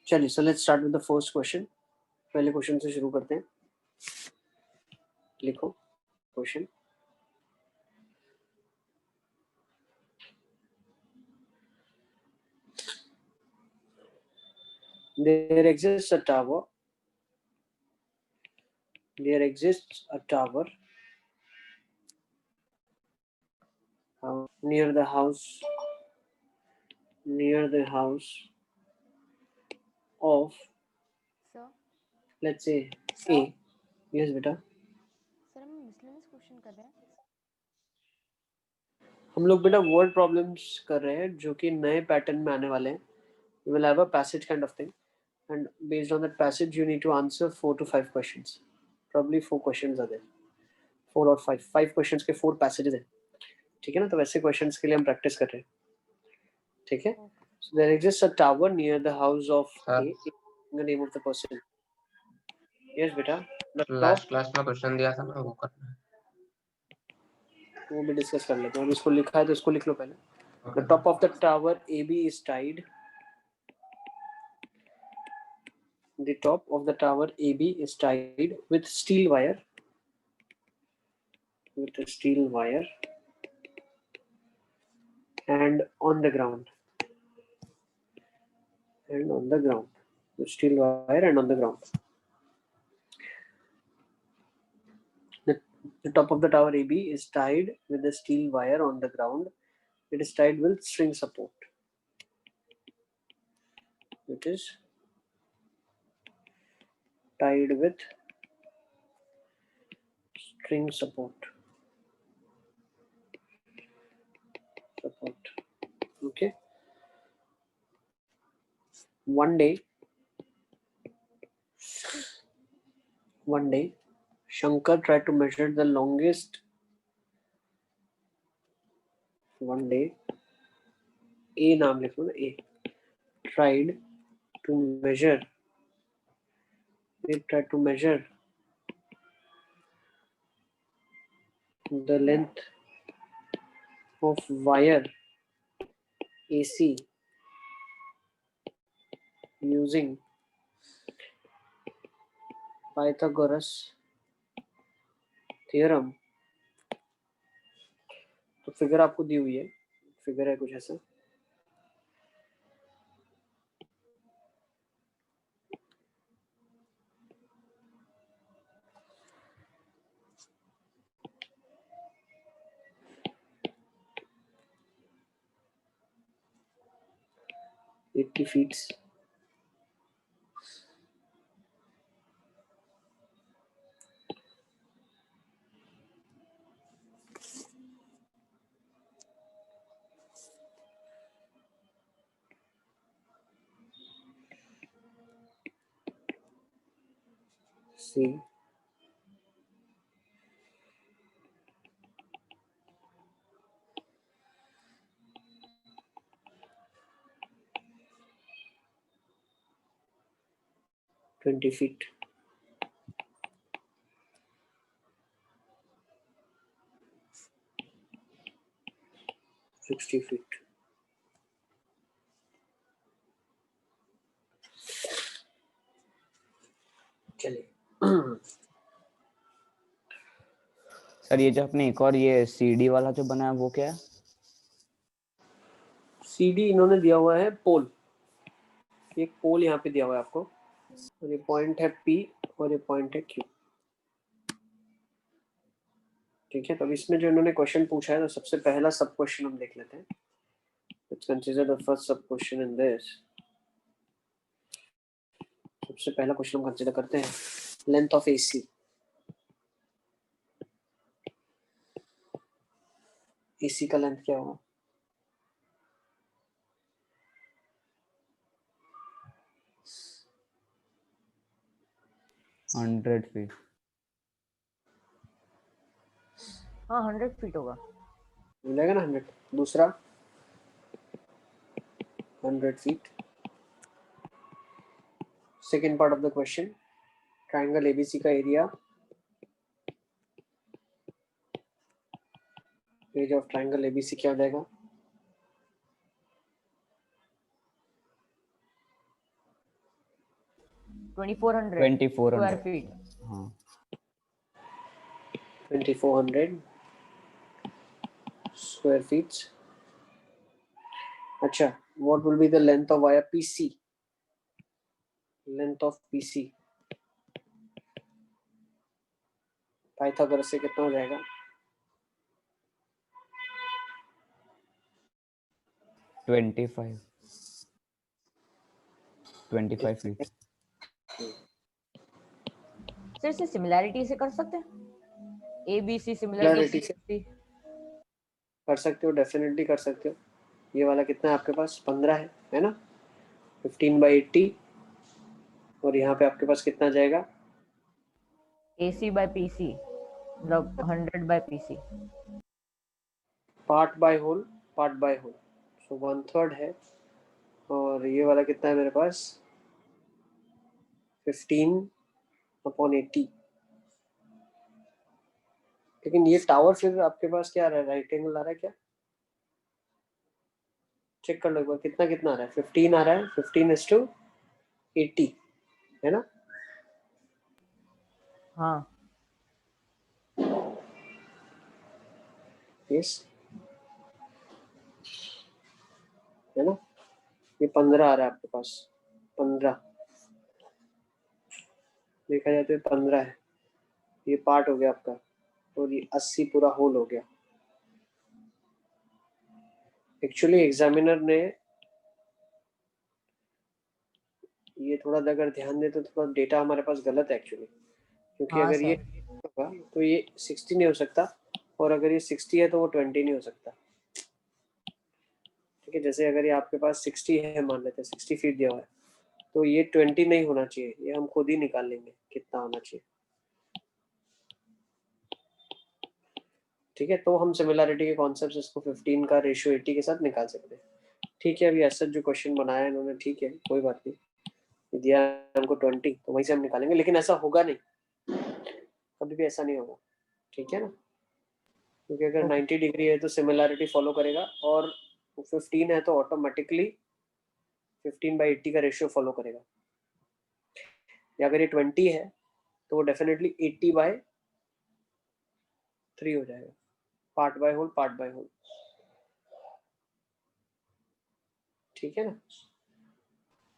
चलिए, so let's start with the first question. पहले question से शुरू करते हैं. लिखो question. There exists a tower. There exists a tower near the house of, sir let's say, A. Yes, बेटा. Sir हम मिसलेनियस क्वेश्चन कर रहे हैं. हम लोग बेटा वर्ड प्रॉब्लम्स कर रहे हैं जो कि नए पैटर्न में आने वाले हैं. We will have a passage kind of thing, and based on that passage you need to answer 4 to 5 questions. Probably 4 questions are there. 4 or 5 questions के 4 passages हैं. ठीक है ना. तो वैसे questions के लिए हम प्रैक्टिस कर रहे हैं. ठीक है. So there exists a tower near the house of A. The name of the person. Yes बेटा. लास्ट क्लास में क्वेश्चन दिया था ना, वो करना है. वो भी डिस्कस कर लेते हैं. इसको लिखा है तो इसको लिख लो पहले. The top of the tower AB is tied. The top of the tower AB is tied with steel wire. With a steel wire and on the ground. With steel wire and on the ground. The top of the tower AB is tied with a steel wire on the ground. It is tied with string support. It is tied with string support. Okay. One day, Shankar tried to measure the longest. One day, A नाम लिख लो ना. A tried to measure. It tried to measure the length of wire AC using Pythagoras theorem. तो figure आपको दी हुई है. Figure है कुछ ऐसा. $80 feet. C. $20 feet. $60 feet. चलिए. सर ये जो अपने एक और ये सीडी वाला जो बना है वो क्या है? सीडी इन्होंने दिया हुआ है पोल. एक पोल यहाँ पे दिया हुआ है आपको. और ये पॉइंट है P और ये पॉइंट है Q. ठीक है. तो अब इसमें जो इन्होंने क्वेश्चन पूछा है तो सबसे पहला सब क्वेश्चन हम देख लेते हैं. Let's consider the first sub question in this. सबसे पहला क्वेश्चन हम कंसीडर करते हैं लेंथ ऑफ AC. AC का लेंथ क्या होगा? $100 feet. हाँ 100 फीट होगा. मिलेगा ना 100. दूसरा 100 feet. Second part of the question, triangle ABC का area. Area of triangle ABC क्या हो जाएगा? 2400 स्क्वायर 2400 फीट। हाँ 2400 square feet. अच्छा, what will be the length of wire PC? Length of PC Pythagoras से कितना हो जाएगा? 25 फीट। सर इसे सिमिलैरिटी से कर सकते हैं, ABC Similarity से सिमिलैरिटी। कर सकते हो, डेफिनेटली कर सकते हो। ये वाला कितना है आपके पास? 15 है ना? 15/80 और यहाँ पे आपके पास कितना जाएगा? AC/PC मतलब 100/PC। Part by hole so 1/3 है और ये वाला कितना है मेरे पास? 15/80। लेकिन ये टावर फिर आपके पास क्या आ रहा है? राइट एंगल आ रहा है क्या? चेक कर लो एक बार, कितना कितना आ रहा है? 15 आ रहा है, 15:80 है ना? हाँ यस है ना? ये 15 आ रहा है आपके पास, 15 देखा जाए तो ये 15 है। ये पार्ट हो गया आपका और ये 80 पूरा होल हो गया। एक्चुअली एग्जामिनर ने ये थोड़ा अगर ध्यान दे तो थोड़ा डेटा हमारे पास गलत है एक्चुअली, क्योंकि हाँ अगर ये सर। होगा तो ये 60 नहीं हो सकता और अगर ये 60 है तो वो 20 नहीं हो सकता। ठीक है, जैसे अगर ये आपके पास 60 है, मान लेते हैं 60 फीट दिया हुआ है, तो ये 20 नहीं होना चाहिए, ये हम खुद ही निकाल लेंगे कितना होना चाहिए। ठीक है, तो हम सिमिलैरिटी के कॉन्सेप्ट इसको 15 का रेशियो 80 के साथ निकाल सकते हैं। ठीक है, अभी ऐसा जो क्वेश्चन बनाया इन्होंने, ठीक है कोई बात नहीं, दिया हमको 20 तो वहीं से हम निकालेंगे, लेकिन ऐसा होगा नहीं, कभी भी ऐसा नहीं होगा। ठीक है ना, क्योंकि अगर 90 डिग्री है तो सिमिलैरिटी फॉलो करेगा और 15 है तो ऑटोमेटिकली 15/80 का रेशियो फॉलो करेगा, या अगर ये 20 है तो वो डेफिनेटली 80/3 हो जाएगा, पार्ट बाय होल। ठीक है ना,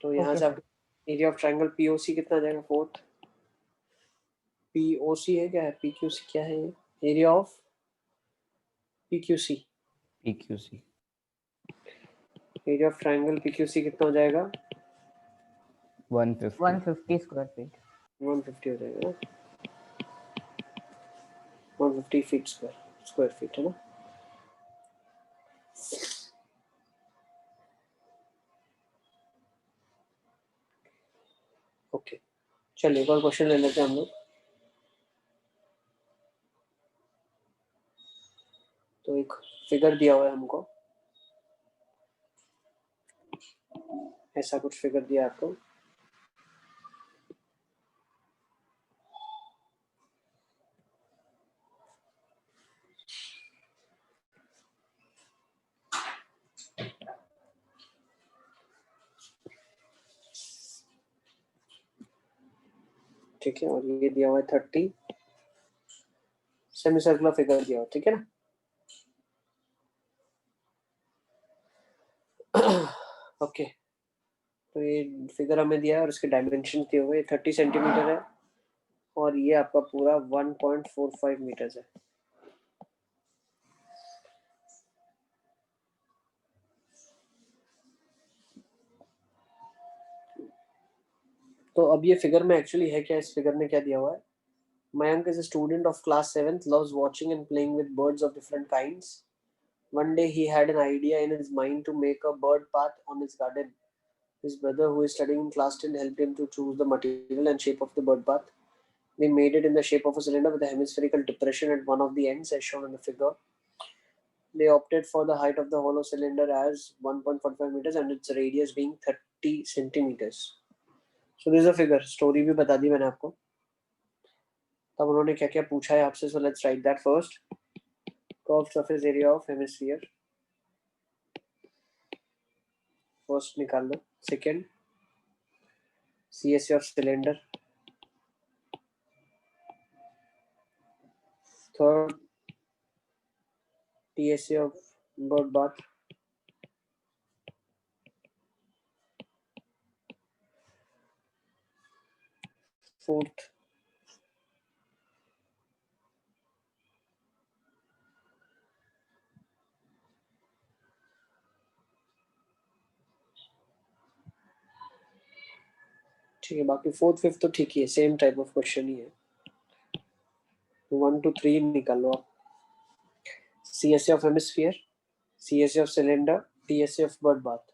तो यहाँ से आप एरिया ऑफ ट्रायंगल पीओसी कितना जाएगा? फोर्थ पीओसी है क्या है? पीक्यूसी क्या है? ये area of PQC, PQC area of triangle PQC कितना हो जाएगा? 150 स्क्वायर फीट। 150 हो जाएगा ना, 150 फीट स्क्वायर फीट है ना। ओके, चलिए एक और क्वेश्चन ले लेते हैं हम लोग। तो एक फिगर दिया हुआ है हमको, ऐसा कुछ फिगर दिया आपको, ठीक है, और ये दिया हुआ है 30, सेमी सर्कुलर फिगर दिया हुआ, ठीक है ना। ओके, तो ये फिगर हमें दिया है और इसके डायमेंशन दिए हुए 30 सेंटीमीटर है और ये आपका पूरा 1.45 मीटर है। तो अब ये फिगर में एक्चुअली है क्या? इस फिगर में क्या दिया हुआ है? Mayank is a student of class 7th, loves watching and playing with birds of different kinds. One day he had an idea in his mind to make a bird path on his garden. His brother, who is studying in class 10, helped him to choose the material and shape of the bird path. They made it in the shape of a cylinder with a hemispherical depression at one of the ends, as shown in the figure. They opted for the height of the hollow cylinder as 1.45 meters and its radius being 30 centimeters. So this is a figure. Story भी बता दी मैंने आपको। तब उन्होंने क्या क्या पूछा है आपसे, so let's write that first. Curved surface area of hemisphere, first निकाल लो. Second, CSA of cylinder. Third, TSA of bird bath. Fourth, ठीक है, बाकी फोर्थ फिफ्थ तो ठीक ही है, सेम टाइप ऑफ क्वेश्चन ही है। 1 to 3 निकालो आप। CSA of hemisphere, CSA of cylinder, TSA of bird bath.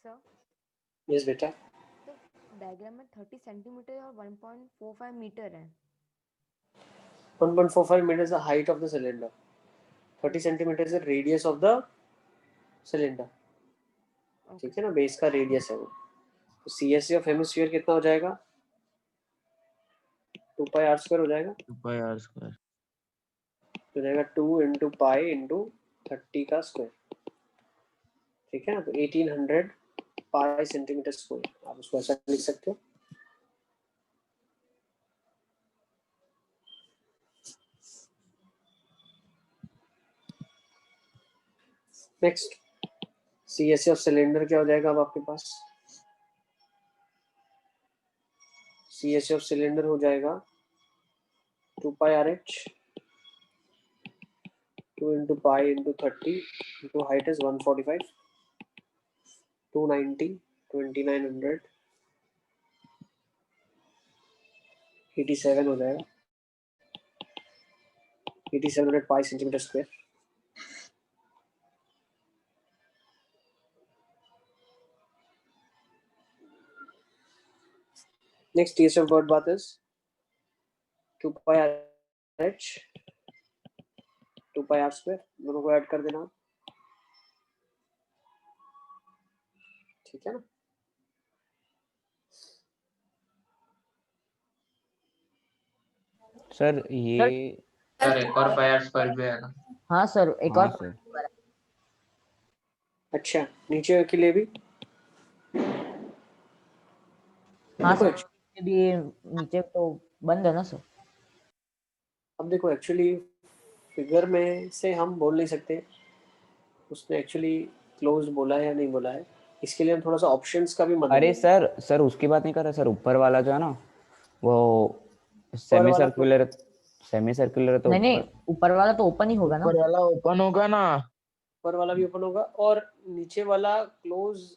Sir Yes बेटा। तो डायग्राम में 30 सेंटीमीटर और 1.45 मीटर है। 1.45 meters is the height of the cylinder. 30 centimeters is the radius of the cylinder. ठीक है ना, बेस का रेडियस है वो। तो CSA of hemisphere कितना हो जाएगा? 2 pi r square हो जाएगा। 2 pi r square हो जाएगा 2 into pi into 30 का स्क्वायर। ठीक है ना, तो 1800 पाई सेंटीमीटर स्क्वायर, आप उसको ऐसा लिख सकते हो। नेक्स्ट, CSA ऑफ सिलेंडर क्या हो जाएगा अब आपके पास? CSA ऑफ सिलेंडर हो जाएगा 2 pi RH, 2 into pi into 30 into height is 145, 290, 2900, 87 हो जाएगा, 8700 पाई centimetre square. Next, TSA of bird bath is 2 pi RH, 2 pi r square, दोनों को ऐड कर देना, ठीक है ना। सर ये सर एक और पाई आर स्क्वायर भी आएगा। हाँ सर, एक हाँ और सर। अच्छा, नीचे के लिए भी? हाँ देखो, सर, भी नीचे तो बंद है ना सर। अब देखो एक्चुअली फिगर में से हम बोल नहीं सकते उसने एक्चुअली क्लोज बोला है या नहीं बोला है, इसके लिए हम थोड़ा सा ऑप्शंस का भी मदद अरे लेंगे। सर उसकी बात नहीं कर रहा सर, ऊपर वाला जो है ना वो सेमी वाला सर्कुलर तो नहीं नहीं, ऊपर वाला तो ओपन ही होगा ना। ऊपर वाला ओपन होगा ना। ऊपर वाला भी ओपन होगा और नीचे वाला क्लोज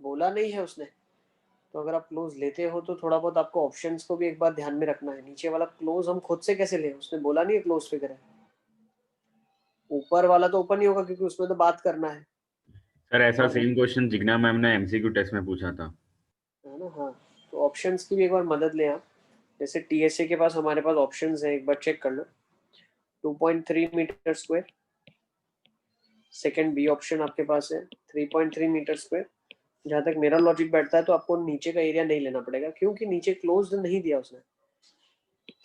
बोला नहीं है उसने, तो अगर आप क्लोज लेते हो तो थोड़ा बहुत आपको ऑप्शंस को भी एक बार ध्यान में रखना है। नीचे वाला क्लोज हम खुद से कैसे लें, उसने बोला नहीं है क्लोज फिगर है। ऊपर वाला तो ओपन ही होगा क्योंकि उसमें तो बात करना है सर ऐसा सेम क्वेश्चन जिग्ना मैम ने एमसीक्यू टेस्ट में पूछा था, है ना। हाँ, तो ऑप्शंस की भी एक बार मदद लें आप। जैसे TSA के पास हमारे पास ऑप्शंस हैं, एक बार चेक कर लो। 2.3 metre square, second B option आपके पास है 3.3 मीटर स्क्वायर। जहां तक मेरा लॉजिक बैठता है तो आपको नीचे का एरिया नहीं लेना पड़ेगा क्योंकि नीचे क्लोज्ड नहीं दिया उसने।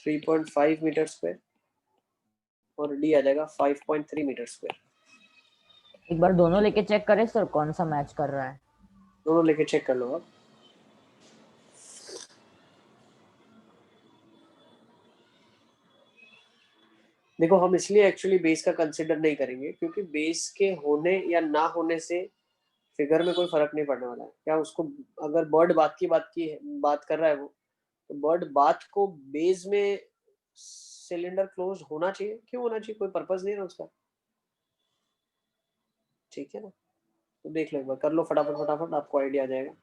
3.5 मीटर स्क्वायर और डी आ जाएगा 5.3 मीटर स्क्वायर। एक बार दोनों लेके चेक करें सर, कौन सा मैच कर रहा है। दोनों लेके चेक कर लो आप। देखो, हम इसलिए एक्चुअली बेस का कंसिडर नहीं करेंगे क्योंकि बेस के होने या ना होने से फिगर में कोई फर्क नहीं पड़ने वाला है। क्या उसको अगर बर्ड बात कर रहा है वो, तो बर्ड बात को बेस में सिलेंडर क्लोज होना चाहिए। क्यों होना चाहिए? कोई पर्पस नहीं है उसका, ठीक है ना। तो देख लो एक बार, कर लो फटाफट फटाफट, आपको आइडिया आ जाएगा।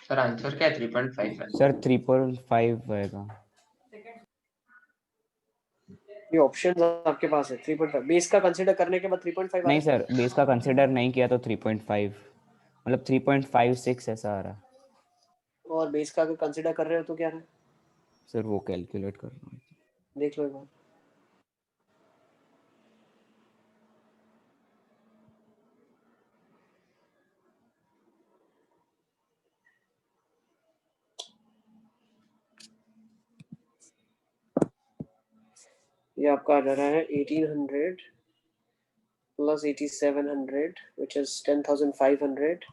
सर आंसर क्या है? 3.5 है। सर 3.5 आएगा। ये ऑप्शन आपके पास है 3.5। बेस का कंसीडर करने के बाद 3.5 आ नहीं रहा है। सर, बेस का कंसिडर नहीं किया तो 3.5, मतलब 3.56 ऐसा आ रहा है। और बेस का अगर कंसीडर कर रहे हो तो क्या है? सर वो कैलकुलेट कर रहा हूँ। देख लो एक बार। ये आपका आ जा रहा है 1800 plus 8700, which is 10,500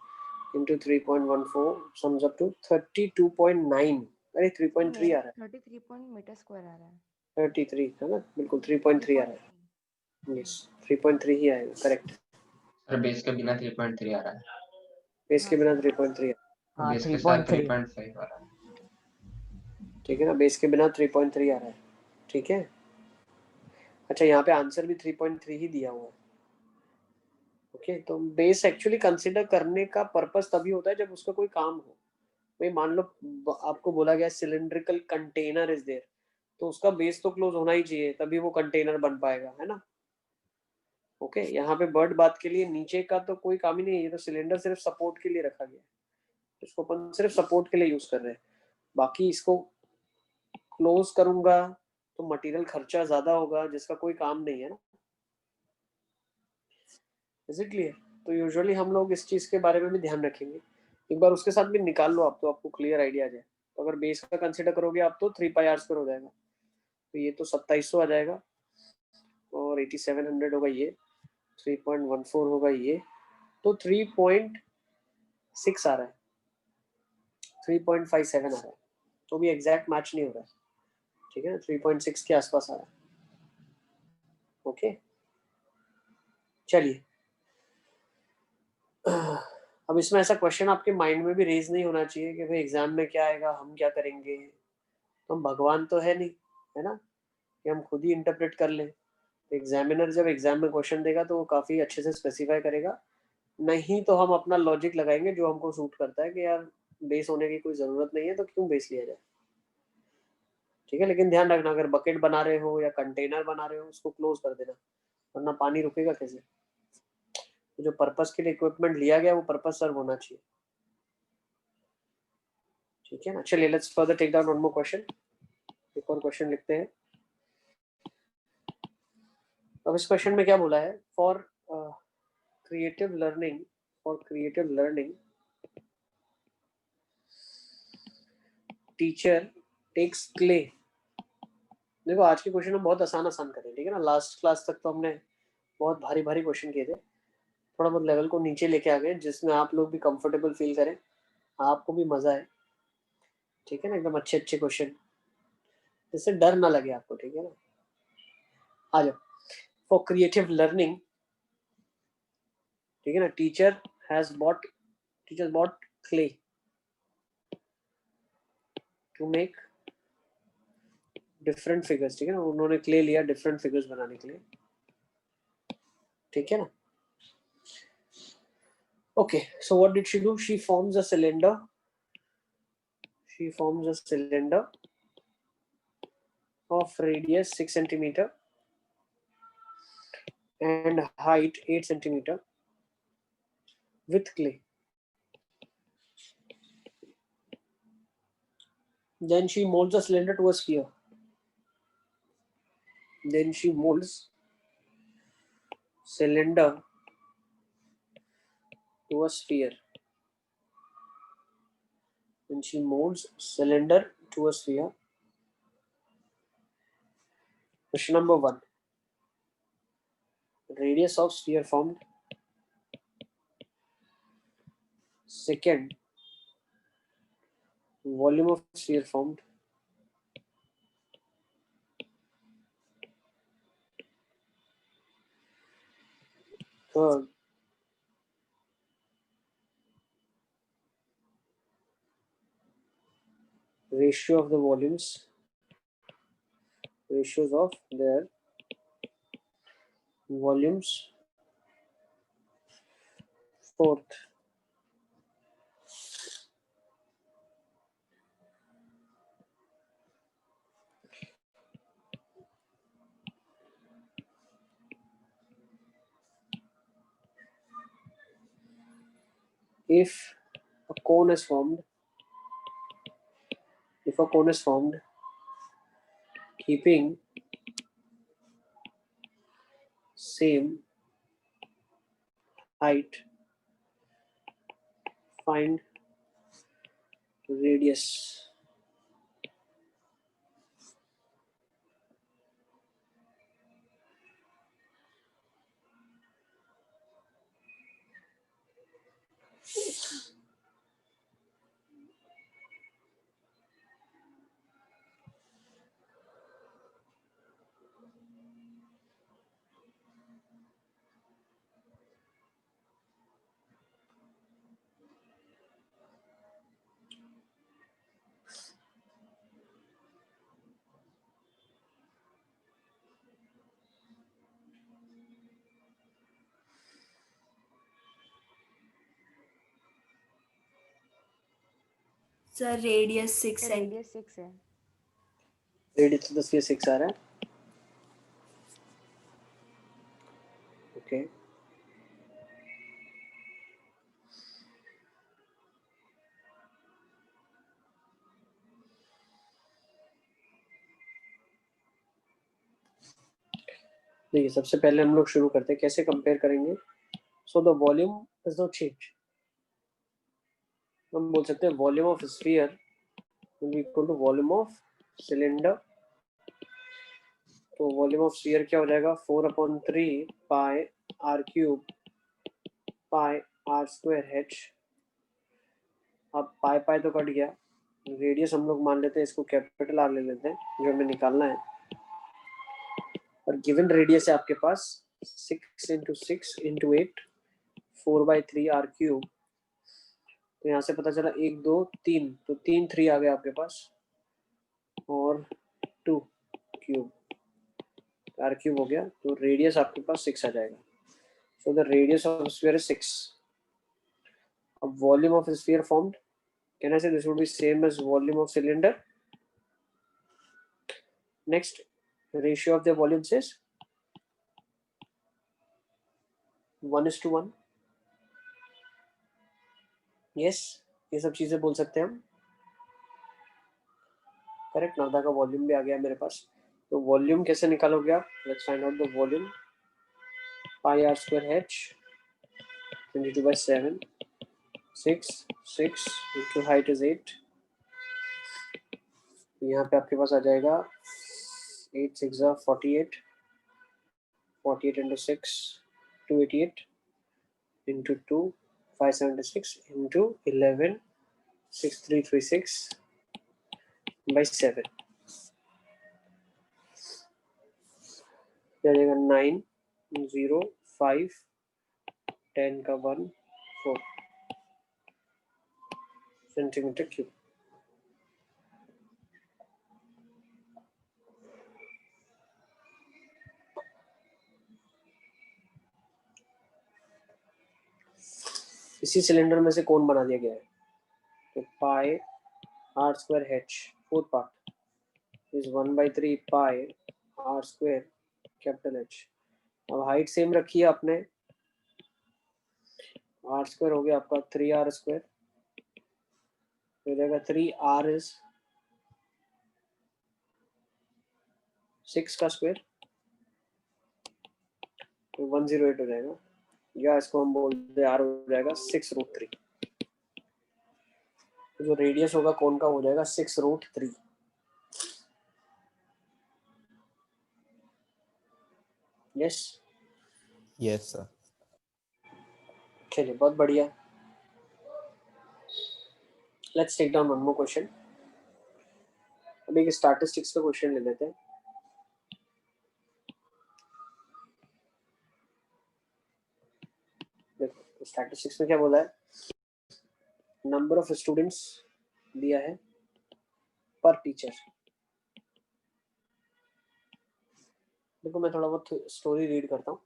into 3.14 sums up to 32.9। अरे 3.3 आ रहा है। 33 मीटर स्क्वायर आ रहा है। 33 है ना, बिल्कुल 3.3 आ रहा है। यस 3.3 ही आएगा, करेक्ट। सर बेस के बिना 3.3 आ रहा है। बेस के बिना 3.3 हाँ, बेस के साथ 3.5 आ रहा है। ठीक है ना, बेस के बिना 3.3 आ रहा है, ठीक है। अच्छा यहाँ पे आंसर भी 3.3 ही दिया हुआ है। ओके, तो बेस एक्चुअली कंसीडर करने का पर्पस तभी होता है जब उसका कोई काम हो। भाई मान लो आपको बोला गया सिलिंड्रिकल कंटेनर इज देयर, तो उसका बेस तो क्लोज होना ही चाहिए, तभी वो कंटेनर बन पाएगा, है ना। ओके, यहाँ पे बर्ड बात के लिए नीचे का तो कोई काम ही नहीं है, ये तो सिलेंडर सिर्फ सपोर्ट के लिए रखा गया है, इसको अपन सिर्फ सपोर्ट के लिए यूज कर रहे हैं। बाकी इसको क्लोज करूंगा तो मटेरियल खर्चा ज्यादा होगा जिसका कोई काम नहीं है ना। Is it clear? तो यूजुअली हम लोग इस चीज के बारे में भी ध्यान रखेंगे। एक बार उसके साथ भी निकाल लो आप, तो आपको क्लियर आइडिया आ जाए। तो अगर बेस का कंसिडर करोगे आप तो 3πr² हो जाएगा, तो ये तो 2700 आ जाएगा, और 8700 होगा ये, 3.14 होगा ये, तो 3.6 आ रहा है, 3.57 आ रहा है, तो भी एग्जैक्ट मैच नहीं हो रहा है, ठीक है ना। 3.6 के आसपास आ रहा है। ओके चलिए, अब इसमें ऐसा क्वेश्चन आपके माइंड में भी रेज नहीं होना चाहिए कि भाई एग्जाम में क्या आएगा, हम क्या करेंगे। तो हम भगवान तो है नहीं, है ना, कि हम खुद ही इंटरप्रेट कर लें। एग्जामिनर जब एग्जाम में क्वेश्चन देगा तो वो काफी अच्छे से स्पेसिफाई करेगा, नहीं तो हम अपना लॉजिक लगाएंगे जो हमको सूट करता है कि यार बेस होने की कोई जरूरत नहीं है तो क्यों बेस लिया जाए, ठीक है। लेकिन ध्यान रखना, अगर बकेट बना रहे हो या कंटेनर बना रहे हो उसको क्लोज कर देना, वरना पानी रुकेगा कैसे। तो जो पर्पस के लिए इक्विपमेंट लिया गया वो पर्पस सर्व होना चाहिए, ठीक है ना। चलिए let's further take down one more question, एक और क्वेश्चन लिखते हैं। अब इस क्वेश्चन में क्या बोला है, for creative learning, teacher takes clay. देखो आज के क्वेश्चन हम बहुत आसान करें, ठीक है ना। लास्ट क्लास तक तो हमने बहुत भारी क्वेश्चन किए थे, थोड़ा बहुत लेवल को नीचे लेके आ गए जिसमें आप लोग भी कंफर्टेबल फील करें, आपको भी मजा आए, ठीक है ना। एकदम अच्छे क्वेश्चन, जिससे डर ना लगे आपको, ठीक है ना। आ जाओ, फॉर क्रिएटिव लर्निंग, ठीक है ना, teacher bought clay to make different figures, ठीक है ना। उन्होंने क्ले लिया डिफरेंट फिगर्स बनाने के लिए, ठीक है ना। Okay, so what did she do, she forms a cylinder of radius 6 centimeter and height 8 centimeter with clay. Then she molds the cylinder to a sphere. Then she molds cylinder to a sphere. Then she molds cylinder to a sphere. Question number 1. Radius of sphere formed. Second, volume of sphere formed. Third, ratio of the volumes, ratios of their volumes. Fourth, if a cone is formed, keeping same height, find radius. Sir radius 6 है। Radius 6 है। Radius 10 के 6 आ रहा है। Okay, देखिए सबसे पहले हम लोग शुरू करते हैं, कैसे कंपेयर करेंगे। So the volume is not change. हम बोल सकते हैं volume of sphere will be equal to volume of cylinder. तो वॉल्यूम ऑफ स्फीयर क्या हो जाएगा, 4/3 pi r cube pi r square h. अब पाई पाई तो कट गया, रेडियस हम लोग मान लेते हैं, इसको कैपिटल आर ले लेते हैं जो हमें निकालना है। और गिवन रेडियस है आपके पास 6 × 6 × 8 4/3 आर क्यूब। तो यहाँ से पता चला 1 2 3, तो 3 3 आ गया आपके पास, और 2 क्यूब आर क्यूब हो गया। तो रेडियस आपके पास 6 आ जाएगा। So the radius of sphere is 6। अब volume of sphere formed, can I say this would be same as volume of cylinder. Next, ratio of the volumes is 1:1। Yes, ये सब चीजें बोल सकते हैं हम। करेक्ट, नादा का वॉल्यूम भी आ गया मेरे पास। तो वॉल्यूम कैसे निकालोगे आप, let's find out the volume. Pi r square h 22/7, 6 into height is 8। यहाँ पे आपके पास आ जाएगा 8 6 48, 48 into 6 288 into 2 576 into 11 6336 by 7 जाएगा 9 0 5 10 का 1 4 सेंटीमीटर क्यूब। इसी सिलेंडर में से कौन बना दिया गया है, तो pi r square h fourth part is 1/3 pi r square capital h. अब हाइट सेम रखी है आपने, आर स्क्वायर हो गया आपका 3r स्क्वायर, हो जाएगा 3r इज 6 का स्क्वायर, तो 108 हो जाएगा, या इसको हम बोलते हैं r हो जाएगा 6√3। जो रेडियस होगा कौन का हो जाएगा 6√3। Yes yes sir. चलिए, बहुत बढ़िया। Let's take down one more question. अभी एक स्टैटिस्टिक्स का क्वेश्चन ले लेते हैं। स्टैटिस्टिक्स में क्या बोला है, नंबर ऑफ स्टूडेंट्स दिया है पर टीचर। देखो मैं थोड़ा बहुत स्टोरी रीड करता हूँ।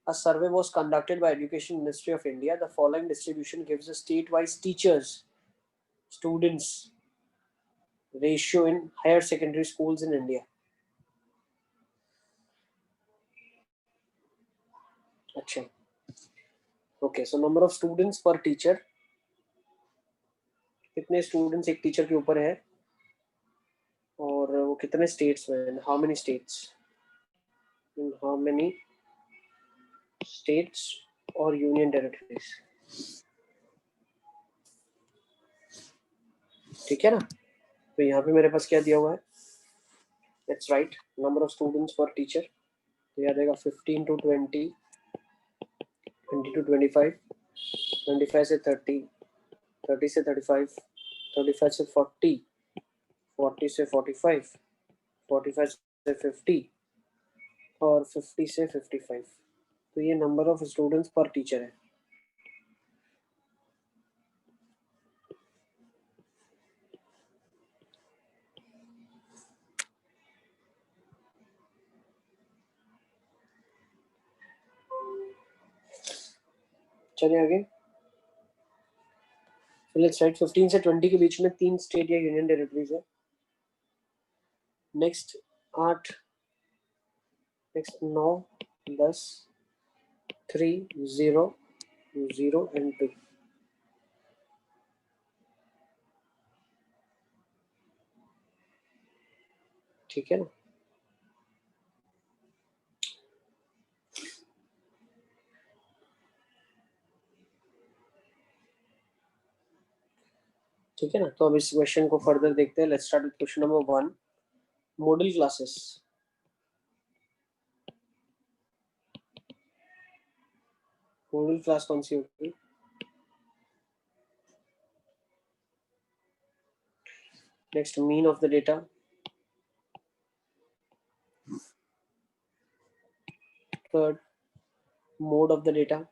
A survey was conducted by Education Ministry of India. The following distribution gives a state-wise teachers students ratio in higher secondary schools in India. अच्छा, okay, so number of students per teacher, कितने students एक teacher के ऊपर है और वो कितने states में, how many states, in how many states और यूनियन टेरिटरीज। ठीक है ना, तो यहाँ पे मेरे पास क्या दिया हुआ है, let's write number of students पर टीचर, तो याद आएगा 15 to 20, 20 to 25, 25 से 30, 30 से 35, 35 से 40, 40 से 45, 45 से 50 और 50 से 55। तो ये नंबर ऑफ स्टूडेंट्स पर टीचर है। चलिए आगे, लेट्स राइट 15 से 20 के बीच में 3 स्टेट या यूनियन टेरिटरीज है। Next 8, next 9, 10, 3, 0, 0 and 2। ठीक है ना, ठीक है ना। तो अब इस क्वेश्चन को फर्दर देखते हैं। Let's start with question number 1, model classes. Model class कौन सी होगी, next mean of the data, third mode of the data,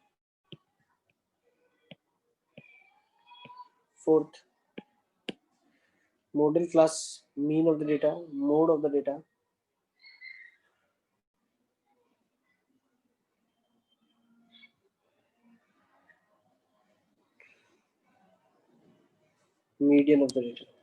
fourth model class, mean of the data, mode of the data, median of the data.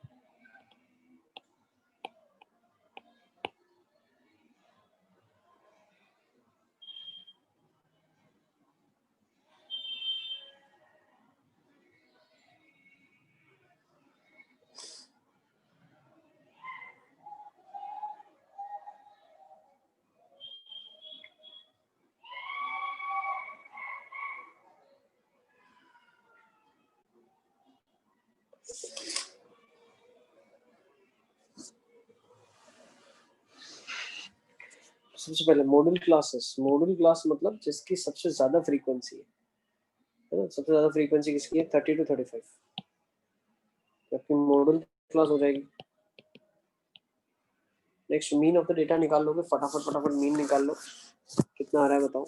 सबसे पहले model classes, model class मतलब जिसकी सबसे ज्यादा frequency है ना, सबसे ज्यादा फ्रीक्वेंसी किसकी है, 30 to 35, जबकि मॉडल क्लास हो जाएगी। Next mean of the data निकाल लोगे, फटाफट फटाफट मीन निकाल लो, कितना आ रहा है बताओ।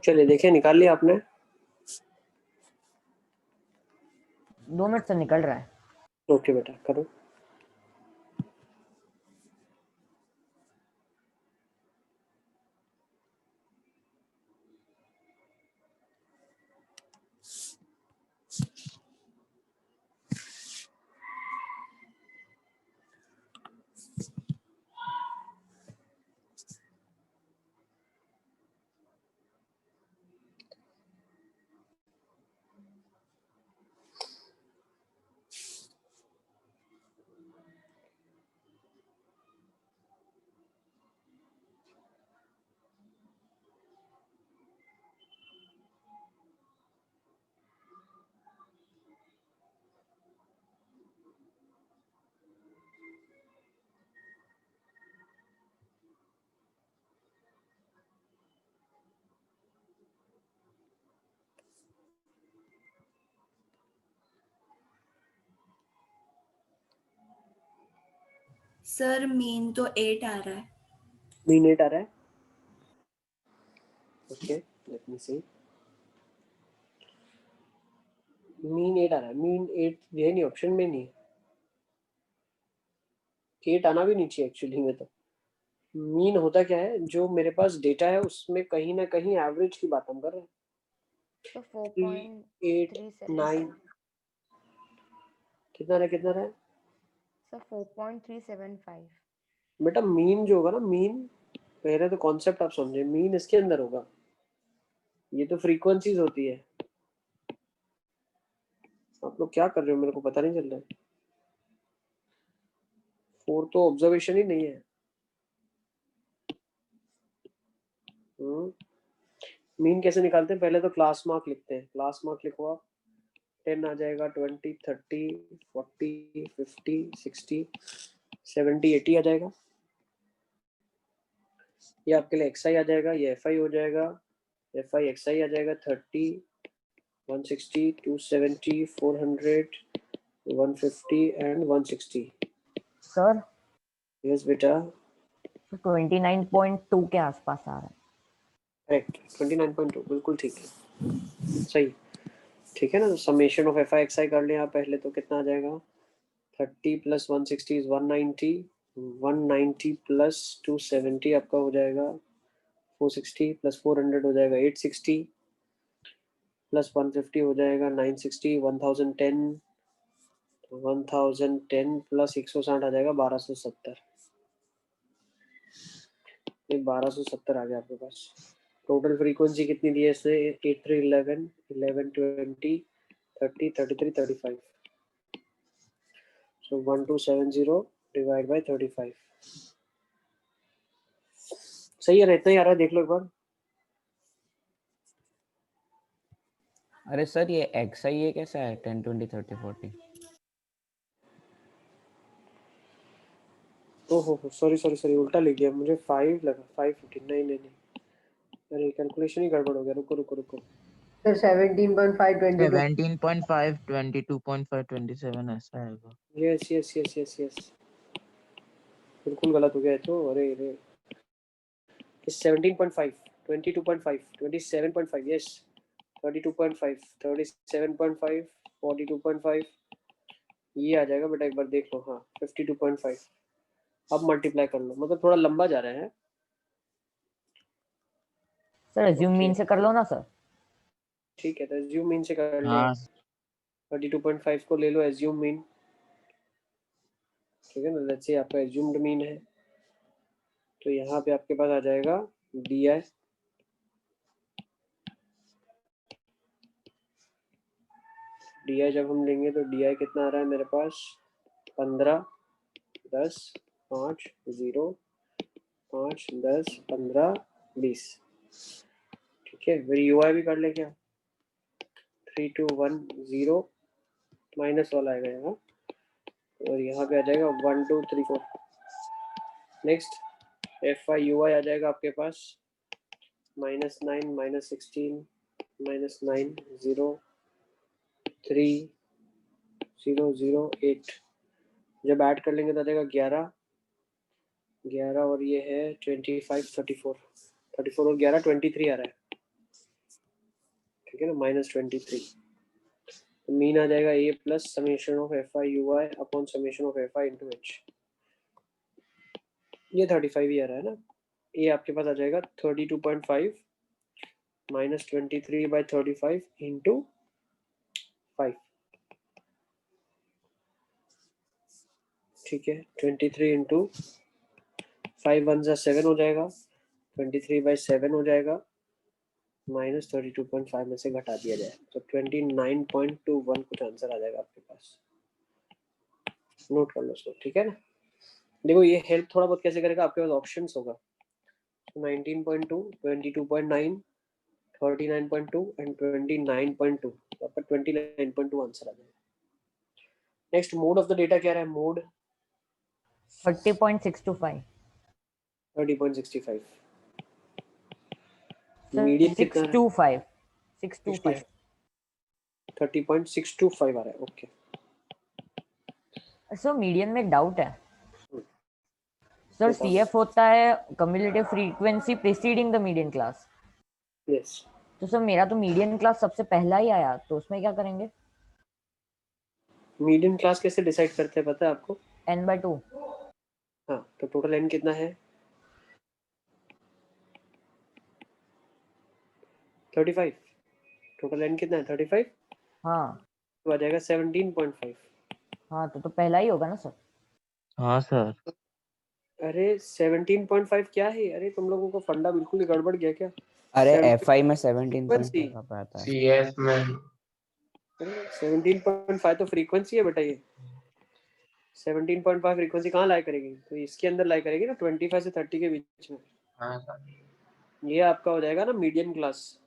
चलिए देखिए, निकाल लिया आपने, 2 मिनट से निकल रहा है। ओके बेटा करो। सर मीन तो 8 आ रहा है. मीन 8 आ रहा है. ओके, लेट मी सी. मीन 8 आ रहा है. मीन 8 ये नहीं, ऑप्शन में नहीं है. 8 आना भी नहीं चाहिए एक्चुअली में. तो मीन होता क्या है, जो मेरे पास डेटा है उसमें कहीं ना कहीं एवरेज की बात हम कर रहे हैं. So 8 4.375. 9 कितना रहा, कितना रहा? So 4.375. बेटा मीन जो होगा ना, मीन पहले तो कॉन्सेप्ट आप समझे. मीन इसके अंदर होगा, ये तो फ्रीक्वेंसीज होती है. आप लोग क्या कर रहे हो, मेरे को पता नहीं चल रहा है. 4 तो ऑब्जर्वेशन ही नहीं है. मीन कैसे निकालते हैं? पहले तो क्लास मार्क लिखते हैं. क्लास मार्क लिखो आप. 10 आ जाएगा, 20 30 40 50 60 70 80 आ जाएगा. ये आपके लिए XI आ जाएगा, ये FI हो जाएगा. FI XI आ जाएगा. 30 160 270 400 150 एंड 160. सर यस बेटा, 29.2 के आसपास आ रहा है. करेक्ट. 29.2 बिल्कुल ठीक है, सही. ठीक है ना. समेशन ऑफ FI XI कर लें आप पहले, तो कितना आ जाएगा? 30 प्लस 160 इज 190. 190 प्लस 270 आपका हो जाएगा 460 प्लस 400 हो जाएगा 860 प्लस 150 हो जाएगा 960. 1010 प्लस 160 आ जाएगा 1270. ये 1270 आ गया आपके पास. टोटल फ्रीक्वेंसी कितनी दी है इसने? 8311 1120 30 33 35. So 1270 divide by 35. सही है ना? इतना ही आ रहा है, देख लो एक बार. अरे सर ये XI ये कैसा है 10 20 30 40? ओहो सॉरी उल्टा लिख दिया. मुझे 5 लगा, 550. नहीं. अरे कैलकुलेशन ही गड़बड़ हो गया. रुको. सर 17.5 22. 17.5 22.5 27 ऐसा आएगा. यस बिल्कुल गलत हो गया है तो. अरे 17.5 22.5 27.5. यस 32.5 37.5 42.5 ये आ जाएगा बेटा. एक बार देख लो. हाँ 52.5. अब मल्टीप्लाई कर लो, मतलब थोड़ा लंबा जा रहा है. सर अज्यूम मीन से कर लो ना सर. ठीक है, तो एज्यूम मीन से कर लो. हाँ 32.5 को ले लो एज्यूम मीन. ठीक है ना. लेट्स से आपका एज्यूम्ड मीन है, तो यहाँ पे आपके पास आ जाएगा DI. DI जब हम लेंगे तो DI कितना आ रहा है मेरे पास? 15 10 5 0 5 10 15 20. ठीक है. फिर UI भी कर ले क्या? 3 2 1 0 माइनस वाला आएगा यहाँ, और यहाँ पे आ जाएगा 1 2 3 4. नेक्स्ट FI UI आ जाएगा आपके पास -9 -16 -9 0 3 0 0 8. जब ऐड कर लेंगे तो आ जाएगा 11 और ये है 25 34 और 11 23 आ रहा है. ठीक है ना. -23. तो मीन आ जाएगा A plus summation of FI UI upon summation of FI into H. ये 35 ही आ रहा है ना. ये आपके पास आ जाएगा 32.5 माइनस 23/35 इंटू 5. ठीक है. 23 इंटू 5 1 जा 7 हो जाएगा. 23/7 हो जाएगा. माइनस 32.5 में से घटा दिया जाए तो 29.21 कुछ आंसर आ जाएगा आपके पास. नोट कर लो उसको. ठीक है ना. देखो ये हेल्प थोड़ा बहुत कैसे करेगा, आपके पास ऑप्शंस होगा. 19.2 22.9 39.2 एंड 29.2. तो आपका 29.2 आंसर आ जाएगा. Next mode of the data क्या रहा है? मोड 30.625. 30.65. सर मीडियन कितना है? 625. 30.625 आ रहा है. ओके. सर मीडियन में डाउट है. सर CF होता है cumulative frequency preceding the median class। Yes, तो सर मेरा तो मीडियन क्लास सबसे पहला ही आया, तो उसमें क्या करेंगे? मीडियन क्लास कैसे डिसाइड करते हैं पता है आपको? n/2। हाँ, तो टोटल n कितना है? 35। टोटल n कितना है? 35। हाँ तो आ जाएगा 17.5। हाँ, तो पहला ही होगा ना सर? हाँ सर। अरे 17.5 क्या है? अरे तुम लोगों को फंडा बिल्कुल ही गड़बड़ गया क्या? अरे 17 FI में 17.5 फ्रीक्वेंसी। का आता है। CF में अरे 17.5 तो फ्रीक्वेंसी है बेटा। ये 17.5 फ्रीक्वेंसी कहाँ लाई करेगी? तो इसके अंदर लाई करेगी ना, 25 से 30 के बीच में। हाँ सर, ये आपका हो जाएगा ना मीडियन क्लास।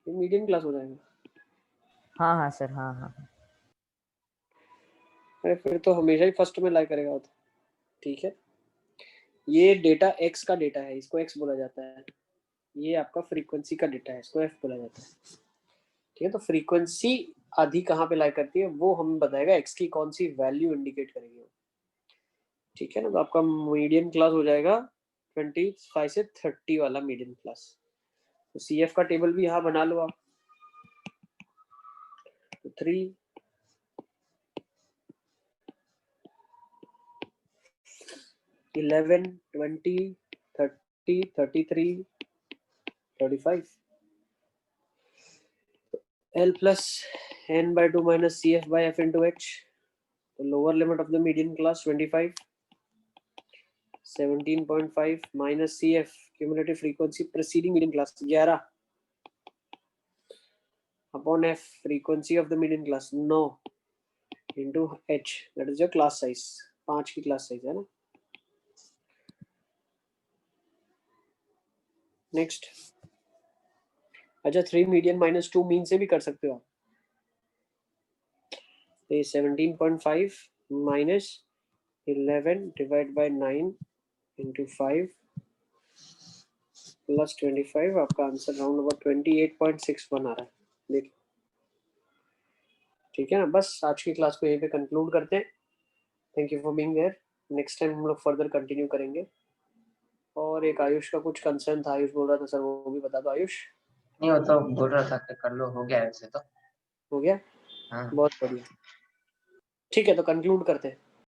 ये मीडियन क्लास हो जाएगा। हाँ हाँ सर, हाँ हाँ। अरे फिर तो हमेशा ही फर्स्ट में लाई करेगा वो तो। ठीक है, ये डेटा x का डेटा है, इसको x बोला जाता है। ये आपका फ्रीक्वेंसी का डेटा है, इसको f बोला जाता है। ठीक है, तो फ्रीक्वेंसी आधी कहाँ पे लाई करती है वो हमें बताएगा, x की कौन सी वैल्यू इंडिकेट करेगी वो। ठीक है ना, तो आपका मीडियन क्लास हो जाएगा 25 से 30 वाला मीडियन क्लास। तो CF का टेबल भी यहाँ बना लो आप। तो 3 11 20 30 33 35 L plus n/2 minus CF by F into H. The lower limit of the median class 25. 17.5 minus CF cumulative frequency preceding median class 11 upon F frequency of the median class 9 into H, that is your class size। 5 की class size है ना। Next, अच्छा 3 median minus 2 mean से भी कर सकते हो आप। तो ये 17.5 minus 11 divide by 9 into 5 plus 25, आपका आंसर राउंड अबाउट 28.61 आ रहा है। देखिए, ठीक है ना। बस आज की क्लास को यहीं पे कंक्लूड करते हैं। Thank you for being there. Next time हम लोग फर्दर कंटिन्यू करेंगे। और एक आयुष का कुछ कंसर्न था, आयुष बोल रहा था सर, वो भी बता दो आयुष। नहीं वो तो बोल रहा था कि कर लो, हो गया वैसे तो। हो गया? हाँ बहुत बढ़िया। ठीक है, तो कंक्लूड करते हैं।